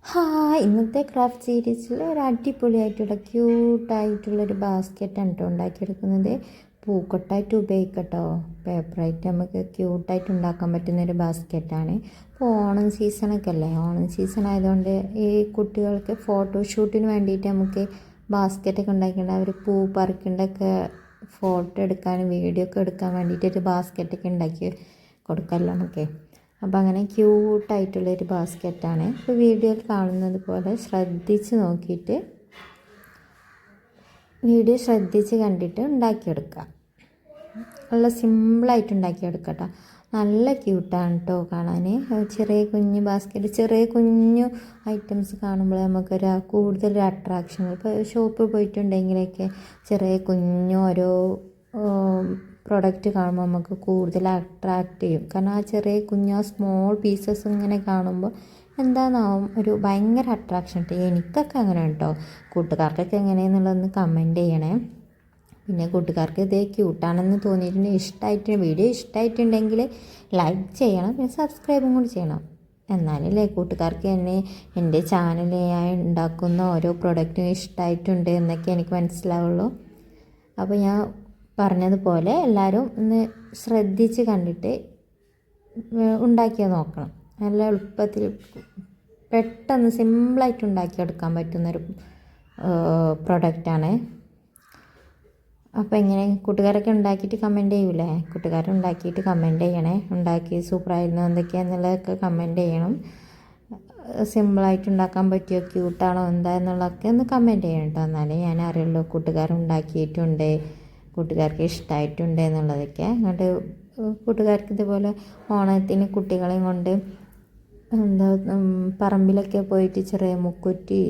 ഇന്നത്തെ ക്രാഫ്റ്റ് സീരീസിൽ ഒരു അടിപൊളിയായിട്ടുള്ള ക്യൂട്ടായിട്ടുള്ളൊരു ബാസ്ക്കറ്റാണ് കേട്ടോ ഉണ്ടാക്കിയെടുക്കുന്നത്. പൂക്കൊട്ടായിട്ട് ഉപയോഗിക്കട്ടോ, പേപ്പറായിട്ട് നമുക്ക് ക്യൂട്ടായിട്ട് ഉണ്ടാക്കാൻ പറ്റുന്നൊരു ബാസ്ക്കറ്റാണ്. ഇപ്പോൾ ഓണം സീസണൊക്കെ അല്ലേ, ഓണം സീസൺ ആയതുകൊണ്ട് ഈ കുട്ടികൾക്ക് ഫോട്ടോഷൂട്ടിന് വേണ്ടിയിട്ട് നമുക്ക് ബാസ്ക്കറ്റൊക്കെ ഉണ്ടാക്കേണ്ട, അവർ പൂ പറിക്കേണ്ടൊക്കെ ഫോട്ടോ എടുക്കാനും വീഡിയോ ഒക്കെ എടുക്കാൻ വേണ്ടിയിട്ട് ഒരു ബാസ്ക്കറ്റൊക്കെ ഉണ്ടാക്കി കൊടുക്കാമല്ലോ നമുക്ക്. അപ്പോൾ അങ്ങനെ ക്യൂട്ടായിട്ടുള്ളൊരു ബാസ്ക്കറ്റാണ്. ഇപ്പോൾ വീഡിയോയിൽ കാണുന്നത് പോലെ വീഡിയോ ശ്രദ്ധിച്ച് കണ്ടിട്ട് ഉണ്ടാക്കിയെടുക്കുക. നല്ല സിമ്പിളായിട്ട് ഉണ്ടാക്കിയെടുക്കുക കേട്ടോ. നല്ല ക്യൂട്ടാണ് കേട്ടോ കാണാൻ. ചെറിയ കുഞ്ഞ് ബാസ്ക്കറ്റ്, ചെറിയ കുഞ്ഞു ഐറ്റംസ് കാണുമ്പോൾ നമുക്കൊരു കൂടുതലൊരു അട്രാക്ഷൻ. ഇപ്പോൾ ഷോപ്പിൽ പോയിട്ടുണ്ടെങ്കിലൊക്കെ ചെറിയ കുഞ്ഞു ഓരോ പ്രൊഡക്റ്റ് കാണുമ്പോൾ നമുക്ക് കൂടുതൽ അട്രാക്റ്റ് ചെയ്യും. കാരണം ആ ചെറിയ കുഞ്ഞു സ്മോൾ പീസസ് ഇങ്ങനെ കാണുമ്പോൾ എന്താണെന്നാവും ഒരു ഭയങ്കര അട്രാക്ഷൻ. എനിക്കൊക്കെ അങ്ങനെ കേട്ടോ. കൂട്ടുകാർക്കൊക്കെ എങ്ങനെയെന്നുള്ളതൊന്ന് കമൻറ്റ് ചെയ്യണേ. പിന്നെ കൂട്ടുകാർക്ക് ഇതേ ക്യൂട്ടാണെന്ന് തോന്നിയിട്ടുണ്ടെങ്കിൽ വീഡിയോ ഇഷ്ടമായിട്ടുണ്ടെങ്കിൽ ലൈക്ക് ചെയ്യണം, പിന്നെ സബ്സ്ക്രൈബും കൂടി ചെയ്യണം. എന്നാലല്ലേ കൂട്ടുകാർക്ക് എൻ്റെ ചാനൽ ഞാൻ ഉണ്ടാക്കുന്ന ഓരോ പ്രൊഡക്റ്റും ഇഷ്ടമായിട്ടുണ്ട് എന്നൊക്കെ എനിക്ക് മനസ്സിലാവുള്ളൂ. അപ്പോൾ ഞാൻ പറഞ്ഞതുപോലെ എല്ലാവരും ഒന്ന് ശ്രദ്ധിച്ച് കണ്ടിട്ട് ഉണ്ടാക്കിയാൽ നോക്കണം. നല്ല എളുപ്പത്തിൽ പെട്ടെന്ന് സിമ്പിളായിട്ട് ഉണ്ടാക്കിയെടുക്കാൻ പറ്റുന്നൊരു പ്രൊഡക്റ്റാണ്. അപ്പോൾ എങ്ങനെ കൂട്ടുകാരൊക്കെ ഉണ്ടാക്കിയിട്ട് കമൻറ്റ് ചെയ്യൂലേ? കൂട്ടുകാരുണ്ടാക്കിയിട്ട് കമൻറ്റ് ചെയ്യണേ. ഉണ്ടാക്കി സൂപ്പറായിരുന്നു എന്തൊക്കെയാണെന്നുള്ളതൊക്കെ കമൻറ്റ് ചെയ്യണം. സിമ്പിളായിട്ട് ഉണ്ടാക്കാൻ പറ്റിയോ, ക്യൂട്ടാണോ എന്താ എന്നുള്ളതൊക്കെ ഒന്ന് കമൻറ്റ് ചെയ്യണം കേട്ടോ. എന്നാലേ ഞാൻ അറിയുള്ളൂ കൂട്ടുകാരുണ്ടാക്കിയിട്ടുണ്ട്, കൂട്ടുകാർക്ക് ഇഷ്ടമായിട്ടുണ്ട് എന്നുള്ളതൊക്കെ. അങ്ങോട്ട് കൂട്ടുകാർക്ക് ഇതുപോലെ ഓണത്തിന് കുട്ടികളെയും കൊണ്ട് പറമ്പിലൊക്കെ പോയിട്ട് ചെറിയ മുക്കുറ്റി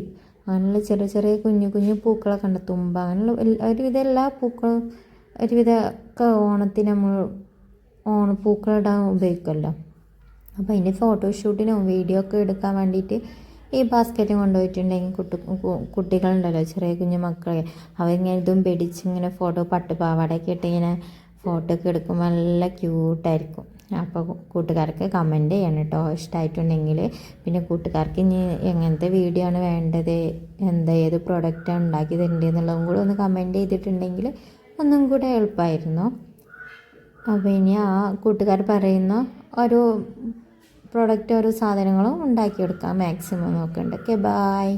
അങ്ങനെയുള്ള ചെറിയ ചെറിയ കുഞ്ഞു കുഞ്ഞു പൂക്കളൊക്കെ ഉണ്ട്, തുമ്പ, അങ്ങനെയുള്ള ഒരുവിധം എല്ലാ പൂക്കളും ഒരുവിധമൊക്കെ ഓണത്തിന് നമ്മൾ ഓണപ്പൂക്കളിടാൻ ഉപയോഗിക്കുമല്ലോ. അപ്പോൾ അതിൻ്റെ ഫോട്ടോഷൂട്ടിനോ വീഡിയോ ഒക്കെ എടുക്കാൻ വേണ്ടിയിട്ട് ഈ ബാസ്ക്കറ്റ് കൊണ്ടുപോയിട്ടുണ്ടെങ്കിൽ കുട്ടികളുണ്ടല്ലോ, ചെറിയ കുഞ്ഞു മക്കളെ, അവരിങ്ങനെ ഇതും പിടിച്ചിങ്ങനെ പട്ടുപാവാടയൊക്കെ ഇട്ട് ഇങ്ങനെ ഫോട്ടോ ഒക്കെ എടുക്കുമ്പോൾ നല്ല ക്യൂട്ടായിരിക്കും. അപ്പോൾ കൂട്ടുകാർക്ക് കമൻറ്റ് ചെയ്യണം കേട്ടോ ഇഷ്ടമായിട്ടുണ്ടെങ്കിൽ. പിന്നെ കൂട്ടുകാർക്ക് ഇനി എങ്ങനത്തെ വീഡിയോ ആണ് വേണ്ടത്, ഏത് പ്രോഡക്റ്റാണ് ഉണ്ടാക്കി തരേണ്ടത് എന്നുള്ളതും കൂടെ ഒന്ന് കമൻറ്റ് ചെയ്തിട്ടുണ്ടെങ്കിൽ ഒന്നും കൂടെ എളുപ്പമായിരുന്നു. അപ്പോൾ ഇനി ആ കൂട്ടുകാർ പറയുന്ന ഓരോ പ്രോഡക്റ്റ് ഓരോ സാധനങ്ങളും ഉണ്ടാക്കിയെടുക്കാം മാക്സിമം നോക്കണ്ട. Okay, bye.